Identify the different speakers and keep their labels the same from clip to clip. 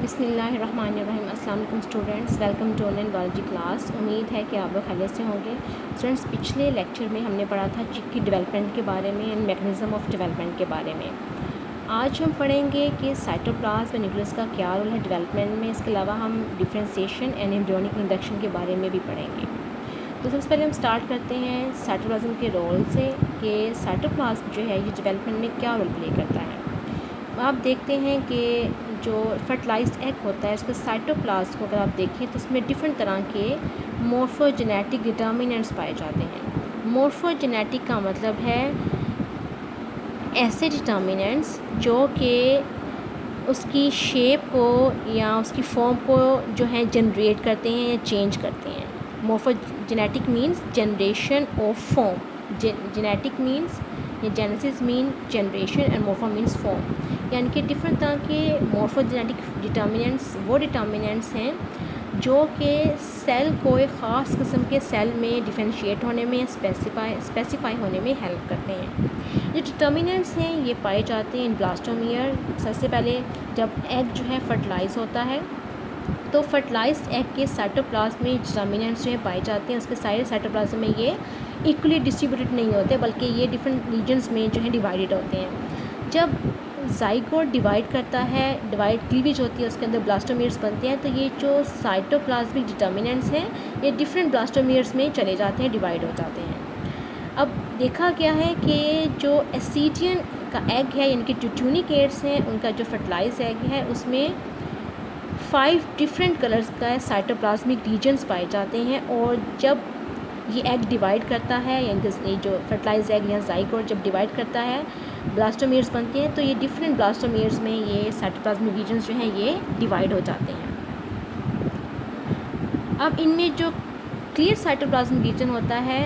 Speaker 1: बिस्मिल्लाहिर्रहमानिर्रहीम। अस्सलाम वालेकुम students, welcome to online biology class. उम्मीद है कि आप लोग खैरियत से होंगे। स्टूडेंट्स, पिछले लेक्चर में हमने पढ़ा था चिक की डेवलपमेंट के बारे में एंड मैकेनिज़्म ऑफ डेवलपमेंट के बारे में। आज हम पढ़ेंगे कि साइटोप्लाज्म व न्यूक्लियस का क्या रोल है डेवलपमेंट में। इसके अलावा हम डिफरेंशिएशन एंड एम्ब्रियोनिक इंडक्शन के बारे में भी पढ़ेंगे। तो सबसे पहले हम स्टार्ट करते हैं साइटोप्लाज्म के रोल से कि साइटोप्लाज्म जो है ये डेवलपमेंट में क्या रोल प्ले करता है। आप देखते हैं कि जो फर्टिलाइज्ड एग होता है उसके साइटोप्लाज्म को अगर आप देखें तो उसमें डिफरेंट तरह के मोर्फोजेनेटिक डिटर्मिनेंट्स पाए जाते हैं। मोर्फोजेनेटिक का मतलब है ऐसे डिटर्मिनेंट्स जो कि उसकी शेप को या उसकी फॉर्म को जो है जनरेट करते हैं या चेंज करते हैं। Morphogenetic means generation of form. Genetic means या genesis mean generation and morpho means form. यानी कि डिफरेंट तरह के मोर्फोजेनेटिक डिटर्मिनेंट्स वो डिटर्मिनेंट्स हैं जो कि सेल को एक ख़ास किस्म के सेल में डिफरेंशिएट होने में स्पेसिफाई होने में हेल्प करते हैं। ये डिटर्मिनेंट्स हैं ये पाए जाते हैं इन ब्लास्टोमियर। सबसे पहले जब एग जो है फर्टिलाइज़ होता है तो फर्टिलाइज्ड एग के साइटोप्लाज्म में डिटर्मिनेंट्स जो है पाए जाते हैं। उसके सारे साइटोप्लाज्म में ये इक्वली डिस्ट्रीब्यूटेड नहीं होते बल्कि ये डिफरेंट रीजन्स में जो है डिवाइडेड होते हैं। जब ज़ाइगोट डिवाइड करता है, डिवाइड क्लीवेज होती है, उसके अंदर ब्लास्टोमियर्स बनते हैं, तो ये जो साइटोप्लाज्मिक डिटर्मिनेंट्स हैं ये डिफरेंट ब्लास्टोमियर्स में चले जाते हैं, डिवाइड हो जाते हैं। अब देखा गया है कि जो एसिडियन का एग है यानी कि जो ट्यूनिकेट्स हैं उनका जो फर्टिलाइज एग है उसमें 5 डिफरेंट कलर्स का साइटोप्लाज्मिक रीजन्स पाए जाते हैं। और जब ये एग डिवाइड करता है यानी कि जो फर्टिलाइज एग या ज़ाइगोट जब डिवाइड करता है ब्लास्टोमियर्स बनते हैं तो ये डिफरेंट ब्लास्टोमियर्स में ये साइटोप्लाज्मिक रीजन्स जो हैं ये डिवाइड हो जाते हैं। अब इनमें जो क्लियर साइटोप्लाज्मिक रीजन होता है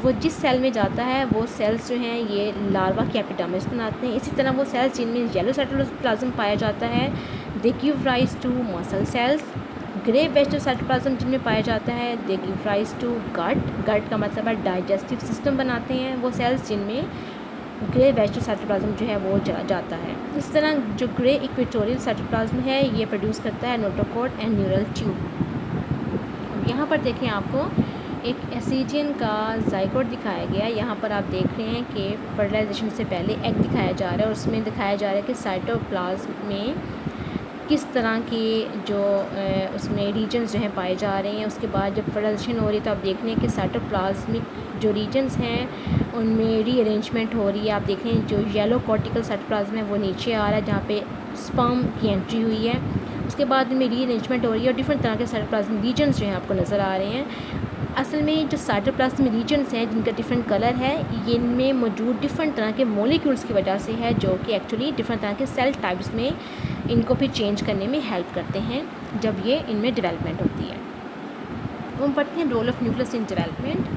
Speaker 1: वो जिस सेल में जाता है वो सेल्स जो हैं ये लार्वा के एपिडर्मिस बनाते हैं। इसी तरह वो सेल्स जिनमें येलो साइटोप्लाज्म पाया जाता है they give rise to muscle cells. Grey vegetable cytoplasm जिनमें पाया जाता है they give rise to gut का मतलब है डाइजेस्टिव सिस्टम बनाते हैं वो सेल्स जिनमें ग्रे वेजिटेबल साइटोप्लाज्म जो है वो जाता है। इस तरह जो ग्रे इक्वेटोरियल साइटोप्लाज्म है ये प्रोड्यूस करता है नोटोकॉट एंड न्यूरल ट्यूब। यहाँ पर देखें आपको एक एसिडियन का ज़ाइगोट दिखाया गया है। यहाँ पर आप देख रहे हैं कि फर्टिलाइजेशन से पहले एग दिखाया जा रहा है और उसमें दिखाया जा रहा है कि साइटोप्लाज्म में किस तरह की जो उसमें रीजन्स जो हैं पाए जा रहे हैं। उसके बाद जब फर्टिलाइजेशन हो रही है तो आप देख रहे हैं कि साइटोप्लाज्मिक जो रीजन्स हैं उनमें रीअरेंजमेंट हो रही है। आप देख रहे हैं जो येलो कॉर्टिकल साइटोप्लाज्म है वो नीचे आ रहा है जहाँ पे स्पर्म की एंट्री हुई है। उसके बाद इनमें रीअरेंजमेंट हो रही है और डिफरेंट तरह के साइटोप्लाज्मिक रीजन्स जो हैं आपको नज़र आ रहे हैं। असल में जो साइटोप्लाज्मिक रीजन्स हैं जिनका डिफरेंट कलर है ये इनमें मौजूद डिफरेंट तरह के मॉलिक्यूल्स की वजह से है जो कि एक्चुअली डिफरेंट तरह के सेल टाइप्स में इनको फिर चेंज करने में हेल्प करते हैं जब ये इनमें डेवलपमेंट होती है। हम पढ़ते हैं role of nucleus in development.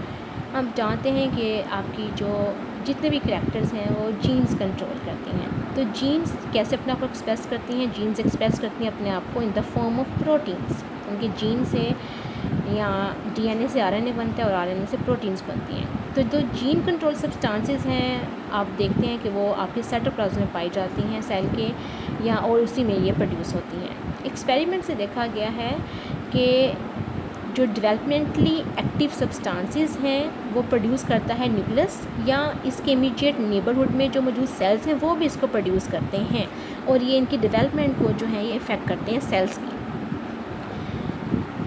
Speaker 1: हम जानते हैं कि आपकी जो जितने भी करैक्टर्स हैं वो जीन्स कंट्रोल करती हैं। तो जीन्स कैसे अपने आप को एक्सप्रेस करती हैं? जीन्स एक्सप्रेस करती हैं अपने आप को in the form of proteins. उनके जीन से या डीएनए से आरएनए बनता है और आरएनए से प्रोटीन्स बनती हैं। तो जो जीन कंट्रोल सब्सटेंसेस हैं आप देखते हैं कि वो आपके साइटोप्लाज्म में पाई जाती हैं सेल के या और उसी में ये प्रोड्यूस होती हैं। एक्सपेरिमेंट से देखा गया है कि जो डेवलपमेंटली एक्टिव सब्सटेंसेस हैं वो प्रोड्यूस करता है न्यूक्लियस या इसके इमीडिएट नेबरहुड में जो मौजूद सेल्स हैं वो भी इसको प्रोड्यूस करते हैं और ये इनकी डेवलपमेंट को जो है ये इफ़ेक्ट करते हैं सेल्स की।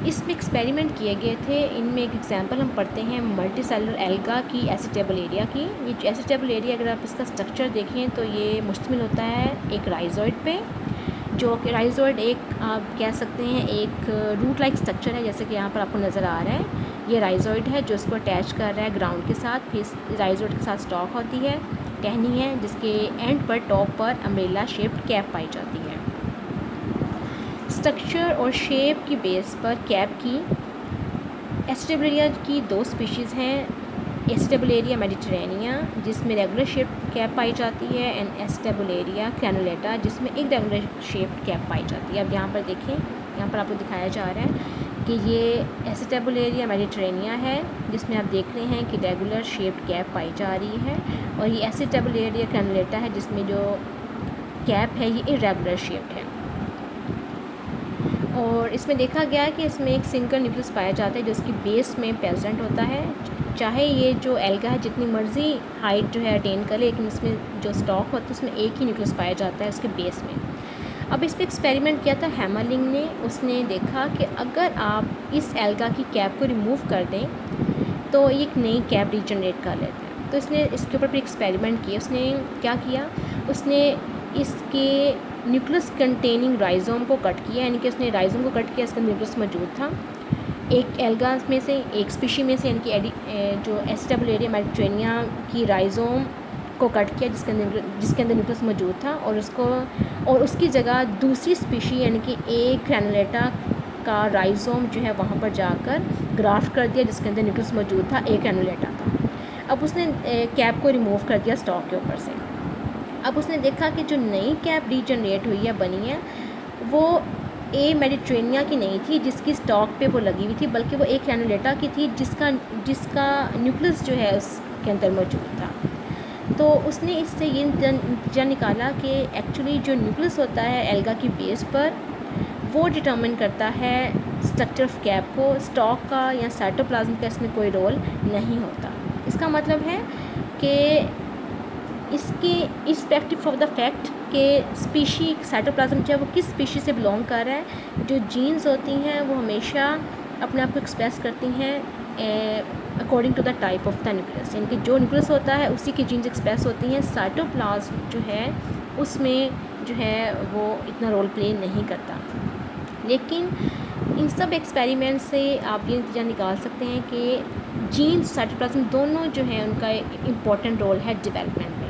Speaker 1: इसमें एक्सपेरिमेंट किए गए थे। इनमें एक एग्जांपल हम पढ़ते हैं मल्टीसेलुलर एल्गा की एसिटेबल एरिया की। ये एसिटेबल एरिया अगर आप इसका स्ट्रक्चर देखें तो ये मुश्तमिल होता है एक राइजोइड पे जो कि राइजोइड एक आप कह सकते हैं एक रूट लाइक स्ट्रक्चर है जैसे कि यहाँ पर आपको नज़र आ रहा है। ये राइजोइड है जो इसको अटैच कर रहा है ग्राउंड के साथ। फिर राइजोइड के साथ स्टॉक होती है, टहनी है जिसके एंड पर टॉप पर अम्ब्रेला शेप्ड कैप पाई जाती है। स्ट्रक्चर और शेप की बेस पर कैप की एसिटेबुलेरिया की 2 स्पीशीज़ हैं। एसिटेबुलेरिया मेडिटेरेनिया जिसमें रेगुलर शेप्ड कैप पाई जाती है एंड एसिटेबुलेरिया क्रेनुलेटा जिसमें एक रेगुलर शेप्ड कैप पाई जाती है। अब यहाँ पर देखें, यहाँ पर आपको दिखाया जा रहा है कि ये एसिटेबुलेरिया मेडिटेरेनिया है जिसमें आप देख रहे हैं कि रेगुलर शेप्ड कैप पाई जा रही है और ये एसिटेबुलेरिया क्रेनुलेटा है जिसमें जो कैप है ये इरेगुलर शेप्ड है। और इसमें देखा गया कि इसमें एक सिंगल न्यूक्लियस पाया जाता है जो इसकी बेस में प्रेजेंट होता है। चाहे ये जो एल्गा है जितनी मर्जी हाइट जो है अटेन करे, लेकिन इसमें जो स्टॉक होता है उसमें एक ही न्यूक्लियस पाया जाता है उसके बेस में। अब इस पर एक्सपेरिमेंट किया था हैमरलिंग ने। उसने देखा कि अगर आप इस एल्गा की कैप को रिमूव कर दें तो ये एक नई कैप रीजनरेट कर लेते हैं। तो इसने इसके ऊपर फिर एक्सपेरिमेंट किए। उसने क्या किया, उसने इसके न्यूक्लियस कंटेनिंग राइजोम को कट किया, यानी कि उसने राइजोम को कट किया, इसका न्यूक्लियस मौजूद था एक एल्गा में से, एक स्पीशी में से, यानी कि जो एसिटाबुलेरिया मेडिटेरेनिया की राइजोम को कट किया जिसके अंदर न्यूक्लियस मौजूद था, और उसकी जगह दूसरी स्पीशी यानी कि ए ग्रैनुलेटा का राइजोम जो है वहाँ पर जाकर ग्राफ्ट कर दिया जिसके अंदर न्यूक्लियस मौजूद था, ए ग्रैनुलेटा था। अब उसने कैप को रिमूव कर दिया स्टॉक के ऊपर से। अब उसने देखा कि जो नई कैप रीजनरेट हुई है, बनी है, वो ए मेडिटेरेनिया की नहीं थी जिसकी स्टॉक पे वो लगी हुई थी, बल्कि वो एक ग्रैनुलेटा की थी जिसका न्यूक्लियस जो है उसके अंदर मौजूद था। तो उसने इससे ये नतीजा निकाला कि एक्चुअली जो न्यूक्लियस होता है एल्गा की बेस पर, वो डिटर्मिन करता है स्ट्रक्चर ऑफ कैप को। स्टॉक का या साइटोप्लाज्म का इसमें कोई रोल नहीं होता। इसका मतलब है कि इसके इर्रेस्पेक्टिव ऑफ द फैक्ट कि स्पीशी साइटोप्लाज्म जो है वो किस स्पीशी से बिलोंग कर रहा है, जो जीन्स होती हैं वो हमेशा अपने आप को एक्सप्रेस करती हैं according to the type of the nucleus, यानी कि जो न्यूक्लियस होता है उसी की जीन्स एक्सप्रेस होती हैं। साइटोप्लाज्म जो है उसमें जो है वो इतना रोल प्ले नहीं करता। लेकिन इन सब एक्सपेरिमेंट से आप ये नतीजा निकाल सकते हैं कि जीन्स साइटोप्लाज्म दोनों जो है उनका इम्पॉर्टेंट रोल है डेवलपमेंट में।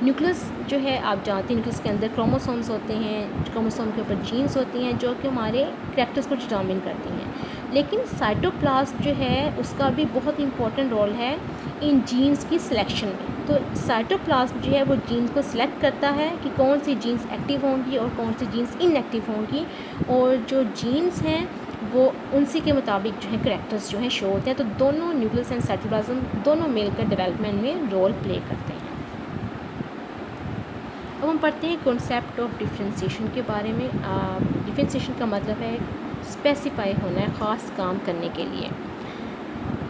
Speaker 1: न्यूक्लियस जो है आप जानते हैं न्यूक्लियस के अंदर क्रोमोसोम्स होते हैं, क्रोमोसोम के ऊपर जीन्स होती हैं जो कि हमारे कैरेक्टर्स को डिटर्मिन करती हैं। लेकिन साइटोप्लाज्म जो है उसका भी बहुत इंपॉर्टेंट रोल है इन जीन्स की सिलेक्शन में। तो साइटोप्लाज्म जो है वो जीन्स को सिलेक्ट करता है कि कौन सी जीन्स एक्टिव होंगी और कौन सी जीन्स इनएक्टिव होंगी, और जो जीन्स हैं वो उनसी के मुताबिक जो है कैरेक्टर्स जो हैं शो होते हैं। तो दोनों न्यूक्लियस एंड साइटोप्लाज्म दोनों मिलकर डेवलपमेंट में रोल प्ले करते हैं। अब हम पढ़ते हैं कॉन्सेप्ट ऑफ डिफ्रेंशिएशन के बारे में। डिफ्रेंशिएशन का मतलब है स्पेसिफाई होना है ख़ास काम करने के लिए।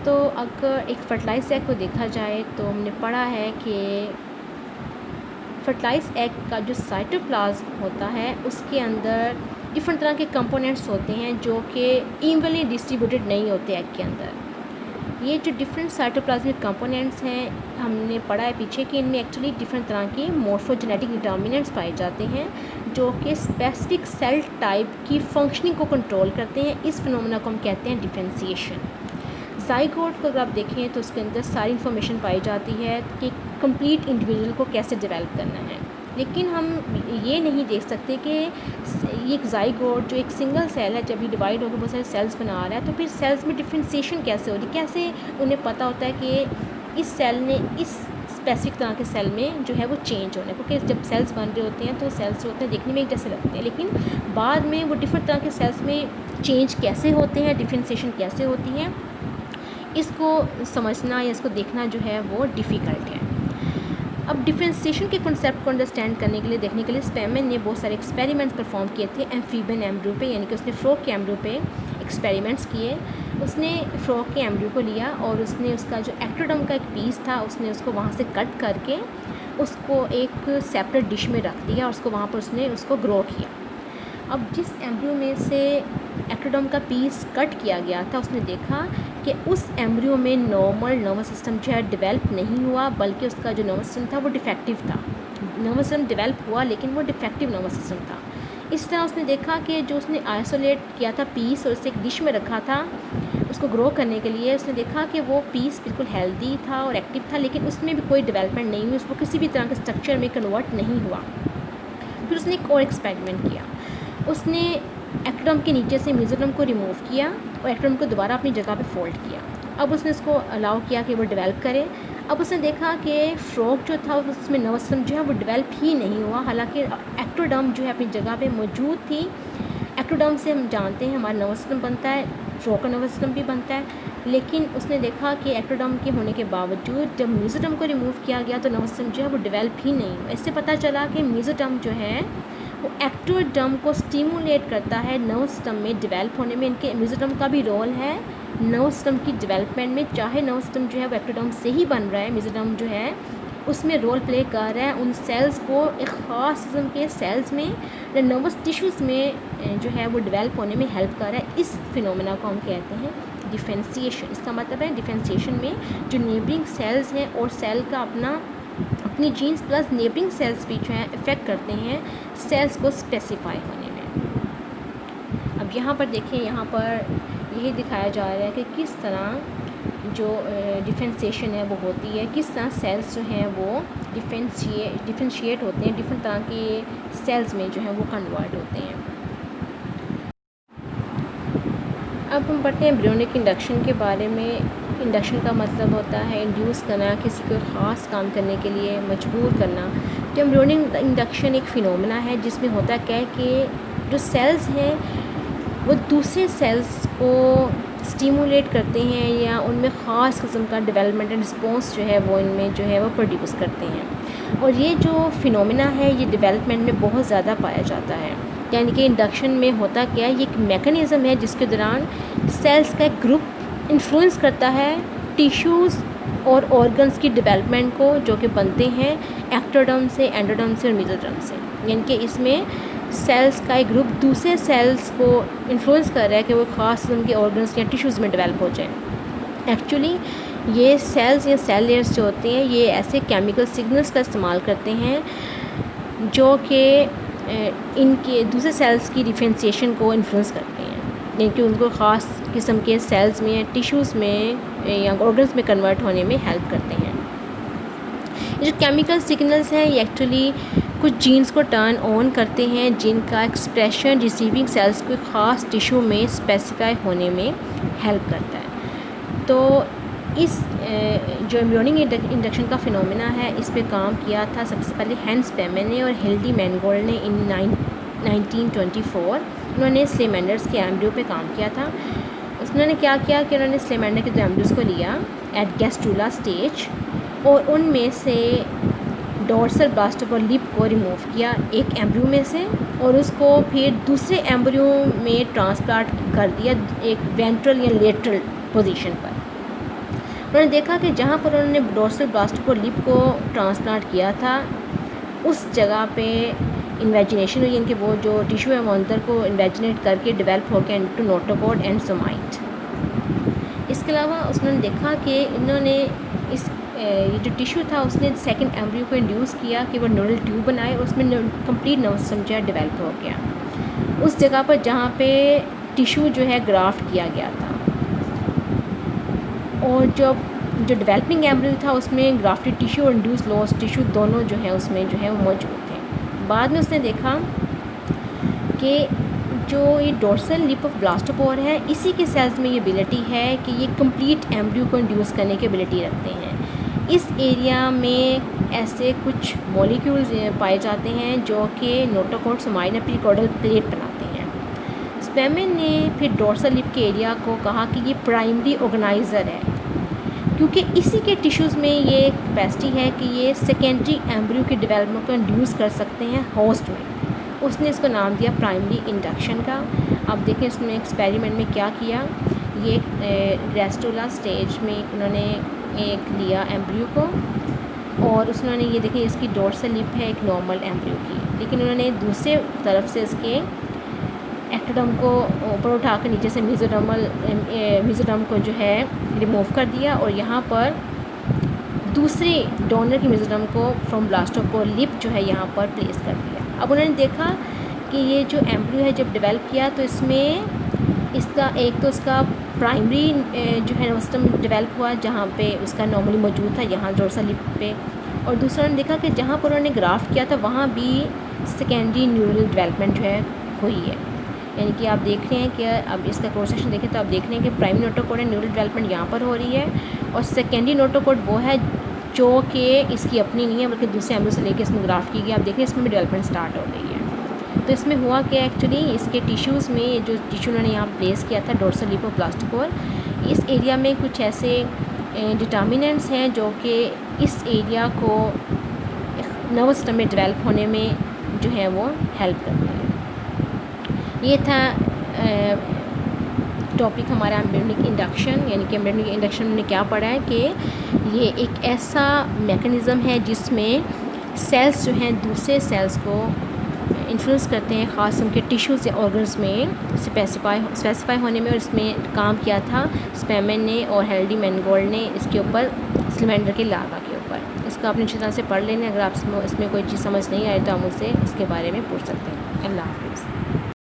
Speaker 1: तो अगर एक फर्टिलाइज एग को देखा जाए तो हमने पढ़ा है कि फर्टिलाइज एग का जो साइटोप्लाज्म होता है उसके अंदर डिफरेंट तरह के कंपोनेंट्स होते हैं जो कि इवनली डिस्ट्रीब्यूटेड नहीं होते एग के अंदर। ये जो डिफरेंट साइटोप्लाज्मिक कंपोनेंट्स हैं हमने पढ़ा है पीछे कि इनमें एक्चुअली डिफरेंट तरह की मॉर्फोजेनेटिक डिटर्मिनेंट्स पाए जाते हैं जो कि स्पेसिफिक सेल टाइप की फंक्शनिंग को कंट्रोल करते हैं। इस फिनोमेना को हम कहते हैं डिफरेंशिएशन। ज़ाइगोट को अगर आप देखें तो उसके अंदर सारी इन्फॉर्मेशन पाई जाती है कि कंप्लीट इंडिविजुअल को कैसे डेवलप करना है। लेकिन हम ये नहीं देख सकते कि ये एक ज़ाइगोट जो एक सिंगल सेल है जब ये डिवाइड होकर बहुत सारे सेल्स बना रहा है तो फिर सेल्स में डिफ्रेंशिएशन कैसे हो रही है, कैसे उन्हें पता होता है कि इस सेल ने इस स्पेसिफिक तरह के सेल में जो है वो चेंज होना है। क्योंकि जब सेल्स बन रहे होते हैं तो सेल्स जो होते हैं देखने में एक जैसे लगते हैं, लेकिन बाद में वो डिफरेंट तरह के सेल्स में चेंज कैसे होते हैं, डिफ्रेंशिएशन कैसे होती है, इसको समझना या इसको देखना जो है वो डिफ़िकल्ट है। अब डिफ्रेंशिएशन के कॉन्सेप्ट को अंडरस्टैंड करने के लिए, देखने के लिए स्पैमन ने बहुत सारे एक्सपेरिमेंट्स परफॉर्म किए थे एम्फीबियन एम्ब्रियो पे, यानी कि उसने फ्रॉग के एम्ब्रियो पे एक्सपेरिमेंट्स किए। उसने फ्रॉग के एम्ब्रियो को लिया और उसने उसका जो एक्टोडर्म का एक पीस था उसने उसको वहाँ से कट करके उसको एक सेपरेट डिश में रख दिया और उसको वहाँ पर उसने उसको ग्रो किया। अब जिस एम्ब्रियो में से एक्टोडर्म का पीस कट किया गया था उसने देखा कि उस एम्ब्रियो में नॉर्मल नर्वस सिस्टम जो है डेवलप नहीं हुआ, बल्कि उसका जो नर्वस सिस्टम था वो डिफेक्टिव था। नर्वस सिस्टम डेवलप हुआ लेकिन वो डिफेक्टिव नर्वस सिस्टम था। इस तरह उसने देखा कि जो उसने आइसोलेट किया था पीस और उसे एक डिश में रखा था उसको ग्रो करने के लिए, उसने देखा कि वो पीस बिल्कुल हेल्दी था और एक्टिव था, लेकिन उसमें भी कोई डेवलपमेंट नहीं हुई, उसको किसी भी तरह के स्ट्रक्चर में कन्वर्ट नहीं हुआ। फिर उसने एक और एक्सपेरिमेंट किया। उसने एक्टोडर्म के नीचे से मेसोडर्म को रिमूव किया और एक्टोडर्म को दोबारा अपनी जगह पे फोल्ड किया। अब उसने इसको अलाउ किया कि वो डेवलप करे। अब उसने देखा कि फ्रॉग जो था उसमें नर्वस सिस्टम जो है वो डेवलप ही नहीं हुआ, हालांकि एक्टोडर्म जो है अपनी जगह पे मौजूद थी। एक्टोडर्म से हम जानते हैं हमारा नर्वस सिस्टम बनता है, फ्रॉग का नर्वस सिस्टम भी बनता है, लेकिन उसने देखा कि एक्टोडर्म के होने के बावजूद जब मेसोडर्म को रिमूव किया गया तो नर्वस सिस्टम जो है वो डेवलप ही नहीं हुआ। इससे पता चला कि मेसोडर्म जो है वो एक्टोडर्म को स्टिमुलेट करता है नर्व सिस्टम में डेवलप होने में। इनके मेसोडर्म का भी रोल है नर्व सिस्टम की डेवलपमेंट में, चाहे नर्व सिस्टम जो है वो एक्टोडर्म से ही बन रहा है, मेसोडर्म जो है उसमें रोल प्ले कर रहा है उन सेल्स को एक ख़ास किस्म के सेल्स में नर्वस टिश्यूज़ में जो है वो डेवलप होने में हेल्प कर रहा है। इस फिनोमेना को हम कहते हैं डिफरेंशिएशन। इसका मतलब है डिफरेंशिएशन में जो नेबरिंग सेल्स हैं और सेल का अपनी जीन्स प्लस नेबरिंग सेल्स भी जो है इफ़ेक्ट करते हैं सेल्स को स्पेसिफाई होने में। अब यहाँ पर देखें, यहाँ पर यही दिखाया जा रहा है कि किस तरह जो डिफरेंशिएशन है वो होती है, किस तरह सेल्स जो हैं वो डिफरेंशिएट होते हैं, डिफरेंट तरह के सेल्स में जो है वो कन्वर्ट होते हैं। अब हम पढ़ते हैं एम्ब्रियोनिक इंडक्शन के बारे में। इंडक्शन का मतलब होता है इंड्यूस करना, किसी को ख़ास काम करने के लिए मजबूर करना। तो एम्ब्रियोनिक इंडक्शन एक फ़िनोमेना है जिसमें होता क्या है कि जो सेल्स हैं वो दूसरे सेल्स को स्टिमुलेट करते हैं या उनमें ख़ास किस्म का डेवलपमेंट एंड रिस्पॉन्स जो है वो इनमें जो है वो प्रोड्यूस करते हैं। और ये जो फिनोमेना है ये डेवलपमेंट में बहुत ज़्यादा पाया जाता है। यानी कि इंडक्शन में होता क्या है, ये एक मैकेनिज़्म है जिसके दौरान सेल्स का एक ग्रुप इन्फ्लुएंस करता है टिश्यूज़ और ऑर्गन्स की डेवलपमेंट को, जो कि बनते हैं एक्टोडर्म से, एंडोडर्म से और मेसोडर्म से। यानी कि इसमें सेल्स का एक ग्रुप दूसरे सेल्स को इन्फ्लुएंस कर रहा है कि वो ख़ास किस्म के ऑर्गन्स या टिश्यूज़ में डेवलप हो जाए। एक्चुअली ये सेल्स या सेल लेयर्स जो होते हैं ये ऐसे केमिकल सिग्नल्स का इस्तेमाल करते हैं जो कि इनके दूसरे सेल्स की डिफरेंशिएशन को इन्फ्लुएंस करते हैं, यानी कि उनको ख़ास किस्म के सेल्स में, टिश्यूज़ में या ऑर्गन्स में कन्वर्ट होने में हेल्प करते हैं। ये जो केमिकल सिग्नल्स हैं ये एक्चुअली कुछ जीन्स को टर्न ऑन करते हैं जिनका एक्सप्रेशन रिसीविंग सेल्स को ख़ास टिश्यू में स्पेसिफाई होने में हेल्प करता है। तो इस जो एम्ब्रियोनिक इंडक्शन का फिनोमेना है इस पे काम किया था सबसे पहले हैंस बेमन ने और हिल्डी मैनगोल्ड ने इन 1924। उन्होंने स्लेमेंडर्स के एम्ब्रियो पे काम किया था। उन्होंने क्या किया कि उन्होंने स्लेमेंडर के 2 एम्ब्रियोज़ को लिया एट गैस्ट्रूला स्टेज और उनमें से डोर्सल ब्लास्टोपर लिप को रिमूव किया एक एम्ब्रियो में से और उसको फिर दूसरे एम्ब्रियो में ट्रांसप्लांट कर दिया एक वेंट्रल या लेटरल पोजीशन पर। उन्होंने देखा कि जहाँ पर उन्होंने डोर्सल ब्लास्टोपर लिप को ट्रांसप्लांट किया था उस जगह पे इन्वेजिनेशन हुई, इनके वो जो टिश्यू है वो अंदर को इन्वेजिनेट करके डेवलप हो गया इनटू नोटोकॉर्ड एंड सोमाइट। इसके अलावा उसने देखा कि इन्होंने ये जो टिश्यू था उसने सेकंड एम्ब्रियो को इंड्यूस किया कि वो न्यूरल ट्यूब बनाए और उसमें कंप्लीट नर्व सिस्टम जो है डेवलप हो गया उस जगह पर जहाँ पे टिश्यू जो है ग्राफ्ट किया गया था। और जो डेवलपिंग एम्ब्रियो था उसमें ग्राफ्टेड टिश्यू और इंड्यूस लॉस टिश्यू दोनों जो है उसमें जो है वो मौजूद थे। बाद में उसने देखा कि जो ये डोर्सल लिप ऑफ ब्लास्टोपोर है इसी के सेल्स में ये एबिलिटी है कि ये कंप्लीट एम्ब्रियो को इंड्यूस करने की एबिलिटी रखते हैं। इस एरिया में ऐसे कुछ मॉलिक्यूल्स पाए जाते हैं जो कि नोटोकॉर्ड सोमाइट या प्रीकॉर्डल प्लेट बनाते हैं। स्पेमन ने फिर डोर्सल लिप के एरिया को कहा कि ये प्राइमरी ऑर्गेनाइज़र है क्योंकि इसी के टिश्यूज़ में ये कैपेसिटी है कि ये सेकेंडरी एम्ब्रियो के डेवलपमेंट को इंड्यूस कर सकते हैं होस्ट में। उसने इसको नाम दिया प्राइमरी इंडक्शन का। अब देखें इसमें एक्सपेरिमेंट में क्या किया, ये गैस्ट्रूला स्टेज में उन्होंने एक लिया एम्ब्रियो को और उन्होंने ये देखें इसकी डोर्सल लिप है एक नॉर्मल एम्ब्रियो की, लेकिन उन्होंने दूसरे तरफ से इसके एक्टोडर्म को ऊपर उठा कर नीचे से मेसोडर्म को जो है रिमूव कर दिया और यहाँ पर दूसरे डोनर की मेसोडर्म को फ्रॉम ब्लास्टोपोर लिप जो है यहाँ पर प्लेस कर दिया। अब उन्होंने देखा कि ये जो एम्ब्रियो है जब डेवलप किया तो इसमें इसका एक तो उसका प्राइमरी जो है सिस्टम डेवलप हुआ जहाँ पे उसका नॉर्मली मौजूद था यहाँ डोर्सल लिप पे, और दूसरा उन्होंने देखा कि जहाँ पर उन्होंने ग्राफ्ट किया था वहाँ भी सेकेंडरी न्यूरल डेवलपमेंट जो है हुई है। यानी कि आप देख रहे हैं कि अब इसका क्रॉस सेक्शन देखें तो आप देख रहे हैं कि प्राइमरी नोटोकॉर्ड न्यूरल डेवलपमेंट यहाँ पर हो रही है और सेकेंडरी नोटोकॉर्ड वो है जो कि इसकी अपनी नहीं है बल्कि दूसरे एम्ब्रियो से लेकर इसमें ग्राफ्ट की गई। आप देख रहे हैं इसमें भी डेवलपमेंट स्टार्ट हो गई है। तो इसमें हुआ कि एक्चुअली इसके टिश्यूज़ में जो टिश्यू उन्होंने यहाँ प्लेस किया था डोर्सल लिप ऑफ ब्लास्टोपोर, इस एरिया में कुछ ऐसे डिटर्मिनेंट्स हैं जो कि इस एरिया को नर्वस सिस्टम में डेवलप होने में जो है वो हेल्प करते हैं। ये था टॉपिक हमारा एम्ब्रियोनिक इंडक्शन, यानी कि एम्ब्रियोनिक इंडक्शन में क्या पढ़ा है कि ये एक ऐसा मैकेनिज़्म है जिसमें सेल्स जो हैं दूसरे सेल्स को इन्फ्लुएंस करते हैं, ख़ास उनके टिश्यूज़ या ऑर्गन्स में स्पेसिफाई होने में। और इसमें काम किया था स्पैमन ने और हेल्डी मैनगोल्ड ने इसके ऊपर, स्लेमेंडर के लार्वा के ऊपर। इसका अपनी अच्छी तरह से पढ़ लेना। अगर आप इसमें कोई चीज़ समझ नहीं आए तो आप मुझसे इसके बारे में पूछ सकते हैं। अल्लाह हाफ़िज़।